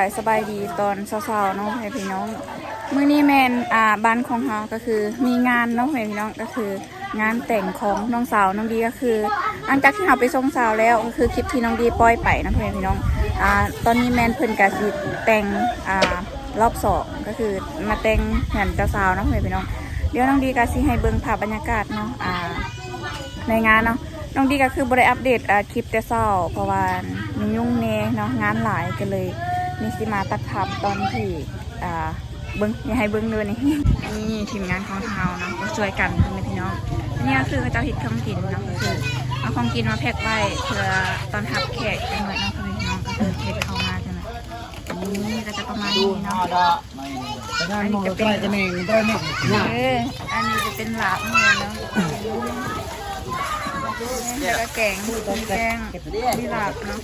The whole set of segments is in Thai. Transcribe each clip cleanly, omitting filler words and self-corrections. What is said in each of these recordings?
ายสบายดีตอนเช้าๆเนาะให้พี่น้องมื้อนี้แมนบ้านของเฮาก็คือมีงานเนาะให้พี่น้องก็คืองานแต่งของน้องสาวน้องดีก็คือหลังจากที่เราไปส่งสาวแล้วก็คือคลิปที่น้องดีปล่อยไปนะพี่น้องตอนนี้แมนเพิ่นก็สิแต่งรอบ2ก็คือมาแต่งแห่นเจ้าสาวนะพี่น้องเดี๋ยวน้องดีก็สิให้เบิ่งภาพบรรยากาศเนาะในงานเนาะน้องดีก็คือบ่ได้อัปเดตคลิปแต่เช้าเพราะว่ายุ่งๆแน่เนาะงานหลายก็เลยมีสิมาตัดภาพตอนที่เบิ้งอย่าให้เบิ้งเลยนี่ทีมงานของเราเนาะก็ช่วยกันพี่น้องนี่ก็คือเจ้าหิดของกินเนาะก็คือเอาของกินมาแพ็คไว้เพื่อตอนทับแขกจังหวัดน้องพี่น้องก็คือเฮ็ดเข้ามาจังหวัดนี่ก็จะประมาณนี้เนาะอันนี้จะเป็นอันนี้จะเป็นหลาบเนาะแล้วก็แกงที่หลาบเนาะ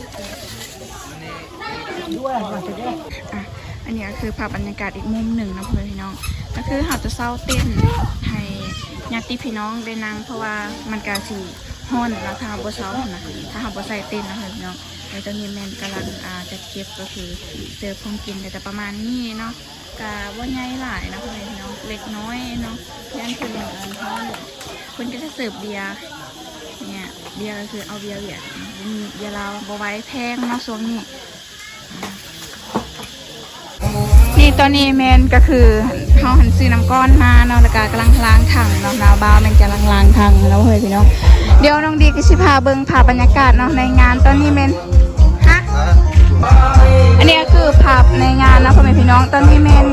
อันนี้ก็คือภาพบรรยากาศอีกมุมหนึ่งนะพี่น้องก็คือเราจะเศร้าเต้นให้ญาติพี่น้องได้นั่งเพราะว่ามันกาสีฮ้อนแล้วถ้าเราบ่เศร้านะถ้าเราบ่ใส่เต้นนะพี่น้องแล้วตอนนี้แมนกำลังจะเก็บก็คือเสิร์ฟของกินแต่ประมาณนี้เนาะกะว่าใหญ่หลายนะพี่น้องเล็กน้อยเนาะย่านคนฮ้อนคนก็จะเสิร์ฟเบียร์เนี่ยเบียร์ก็คือเอาเบียร์เบียร์เราบ่ไว้แพงเนาะช่วงนี้นี่ตอนนี้แมนก็คือเขาหันซื้อน้ำก้อนมาเนาะแล้วก็กำลังล้างถังเนาะนาวบาวแมนกำลังล้างถังแล้วเฮ้ยพี่น้องเดี๋ยวน้องดีก็สิพาเบิ่งภาพบรรยากาศเนาะในงานตอนนี้แมนฮะอันนี้ก็คือภาพในงานนะพ่อแม่พี่น้องตอนนี้แมน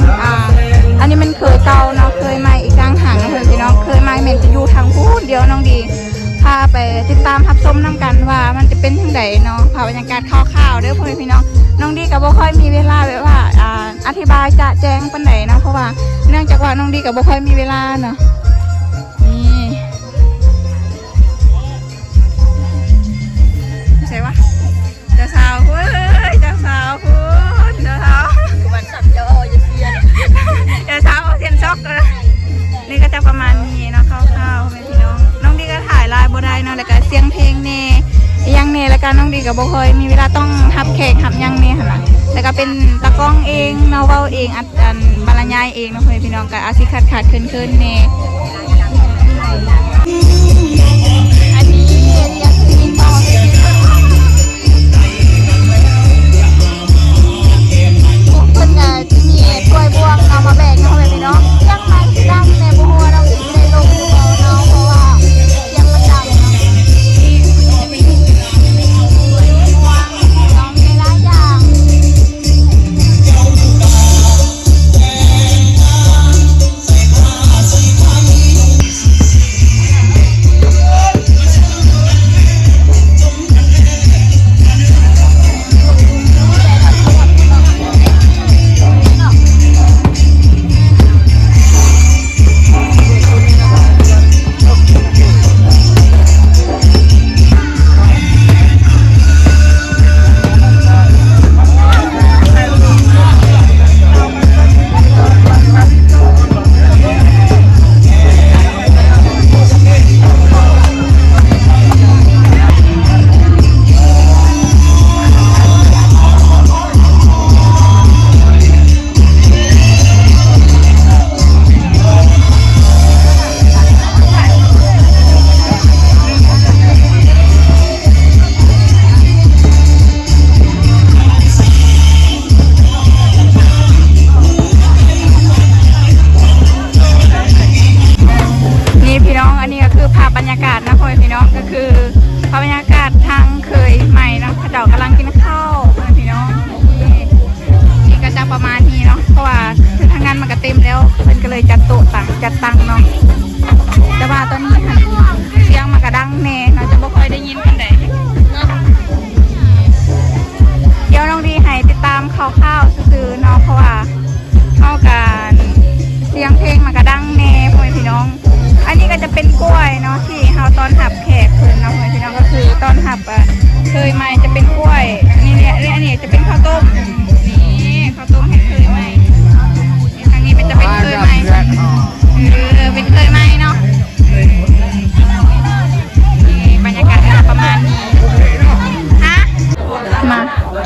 อันนี้มันเคยเก่าเนาะเคยมาอีกกลางหางนะพ่อแม่พี่น้องเคยมาแมนจะอยู่ทางพูดเดี๋ยวน้องดีพาไปติดตามรับชมน้ำกันว่ามันจะเป็นทางไหนเนาะภาพบรรยากาศคร่าวๆเด้อพ่อแม่พี่น้องน้องดีกับบ่ค่อยมีเวลาแบบว่าอธิบายจะแจ้งปานไหนนะเพราะว่าเนื่องจากว่าน้องดีกับบ่ค่อยมีเวลาเนาะนี่ใช่ปะเจ้าสาวเฮ้ยเจ้าสาวคุณเจ้าสาววันสับเจ้าจะเสียนเจ้าสาวเสียนช็อกเลยนี่ก็จะประมาณนี้เนาะคร่าวๆพ่อแม่พี่น้องน้องดีก็ถ่ายลายบ่ได้เนาะแล้วก็เสียงเพลงเน่ยังเน่แล้วก็น้องดีกับบ่ค่อยมีเวลาต้องทับแขกทับยังเน่ค่ะแล้วก็เป็นตะกล้องเองเนาะเว้าเองอันบรรยายเองเนาะพี่น้องก็อาจสิขาดเคินๆเน่อันนี้เรียกกินต่อเพิ่นก็จะมีถ้วยบวงเอามาแบ่งเนาะพี่น้องยังมาดังในบ่ฮู้ว่าเราสิได้ลงเนาะเพราะว่ายังมันดังเนาะ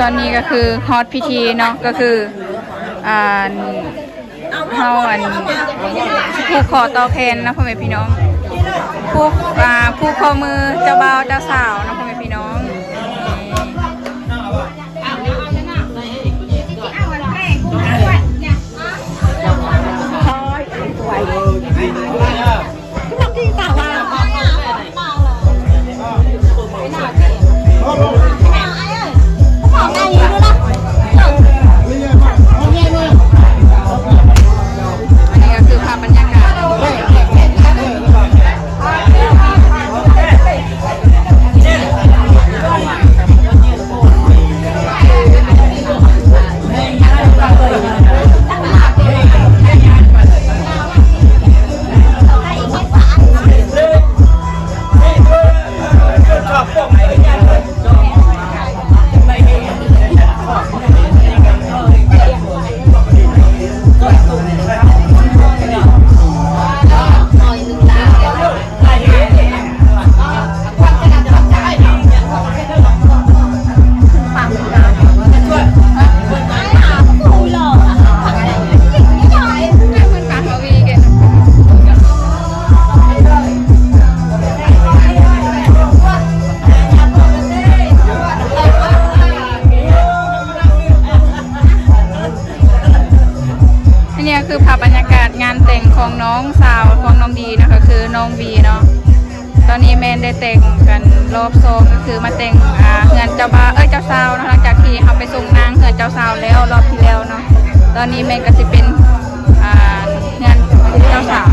ตอนนี้ก็คือฮอตพิธีเนาะก็คือเฮาผู้ขอต่อแทนนะพ่อแม่พี่น้องผู้ข้อมือเจ้าบ่าวเจ้าสาวนะพ่อแม่พี่น้องคือภาพบรรยากาศงานแต่งของน้องสาวของน้องดีนะคะคือน้องบีเนาะตอนนี้แมนได้แต่งกันรอบสองก็คือมาแต่งเฮือนเจ้าบ่าวเจ้าสาวนะหลังจากที่เขาไปส่งนางเฮือนเจ้าสาวแล้วรอบที่แล้วเนาะตอนนี้แมนก็จะเป็นเฮือนเจ้าสาว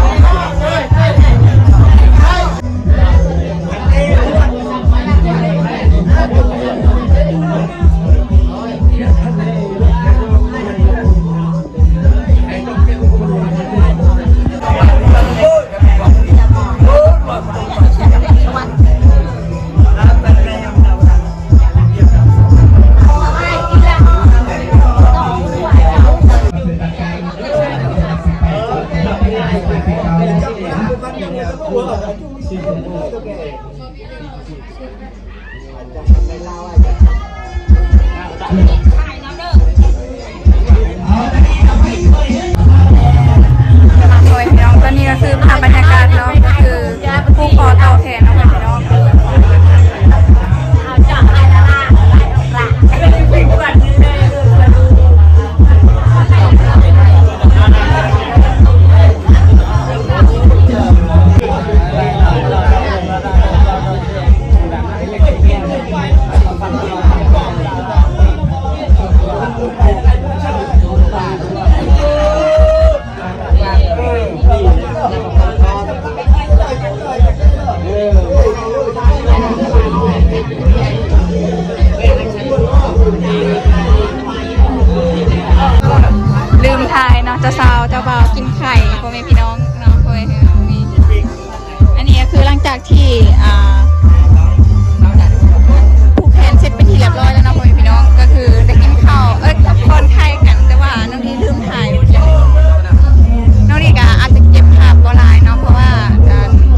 ตอนนี้ก็คือภาพบรรยากาศเนาะก็คือผู้ขอต่อแทนน้องพี่น้องลืมทายเนาะเจ้าสาวเจ้าบ่าวกินไข่พ่อแม่พี่น้องเนาะพ่อแม่พี่น้องมีอันนี้ก็คือหลังจากที่ผูกแขนเสร็จเป็นที่เรียบร้อยแล้วเนาะพ่อแม่พี่น้องก็คือได้กินข้าวคนไข่กันแต่ว่าน้องดีลืมถ่ายน้องดีก็อาจจะเก็บภาพก็หลายเนาะเพราะว่า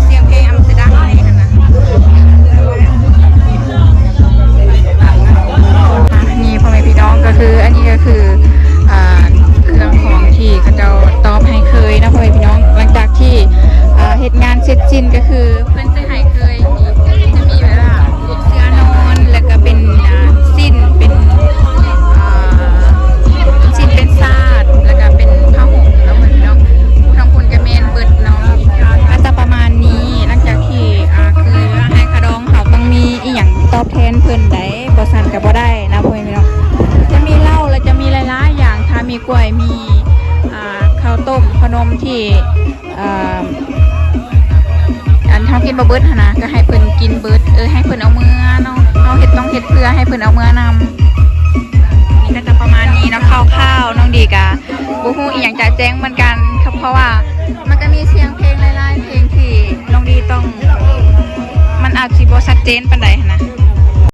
เสียงเพลงอัมสเตอร์ดัมนี่ค่ะนะนี่พ่อแม่พี่น้องก็คืออันนี้ก็คือเครื่องของที่เขาจะตอบให้เคยนะพ่อแม่พี่น้องหลังจากที่เหตุงานเสร็จสิ้นก็คือเพื่อนจะให้เคยจะมีแบบว่าเสื้อนอนแล้วก็เป็นสิ้นเป็นซาดแล้วก็เป็นผ้าห่มแล้วพ่อแม่พี่น้องทางคนกระเมนเบิดเนาะอาจจะประมาณนี้หลังจากที่คือให้ขดองเขาต้องมีอีหยังตอบแทนเพื่อนได้บ่สั่นกับบ่ได้นะพ่อแม่พี่น้องจะมีเหล้าแล้วจะมีหลายๆอย่างถ้ามีกล้วยมีข้าวต้มขนมที่อันทำกินบะเบิดนะก็ให้เพิ่นกินเบิดให้เพิ่นเอามือเนาะเอาต้องเฮ็ดเพื่อให้เพิ่นเอามือนำนี่ก็จะประมาณนี้เนาะข้าวๆน้องดีกะบูฮู้อีหยังจะแจ้งเหมือนกันเพราะว่ามันก็มีเสียงเพลงหลายๆเพลงที่น้องดีต้องมันอาจสิบ่ชัดเจนปานใดนะ